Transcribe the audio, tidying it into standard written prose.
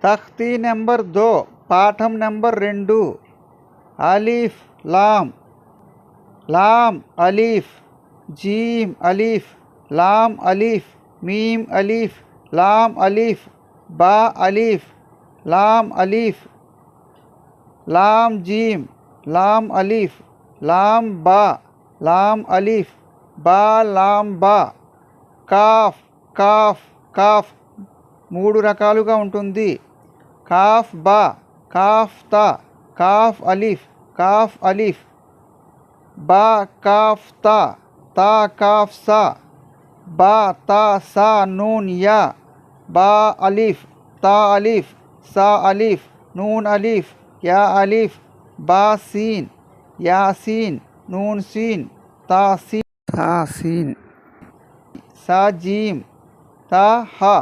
తఖ్తీ number 2 పాఠం number 2 Alif Lam Lam Alif జీమ్ Alif Lam Alif meme Alif Lam Alif బా అలీఫ్ లామ్ అలీఫ్ లామ్ జీమ్ లామ్ అలీఫ్ లామ్ బా లామ్ అలీఫ్ బా లామ్ బా కాఫ్ కాఫ్ కాఫ్ 3 రకాలుగా ఉంటుంది. కాఫ్ బా కాఫ్ తా కాఫ్ అలీఫ్ కాఫ్ అలీఫ్ బా కాఫ్ తా తా కాఫ్ సా బా తా సా నూన్ యా బా అలీఫ్ తా అలీఫ్ సా అలీఫ్ నూన్ అలీఫ్ యా అలీఫ్ బా సీన్ యా సీన్ నూన్ సీన్ తా సీన్ సా సీన్ సా జీమ్ తా హా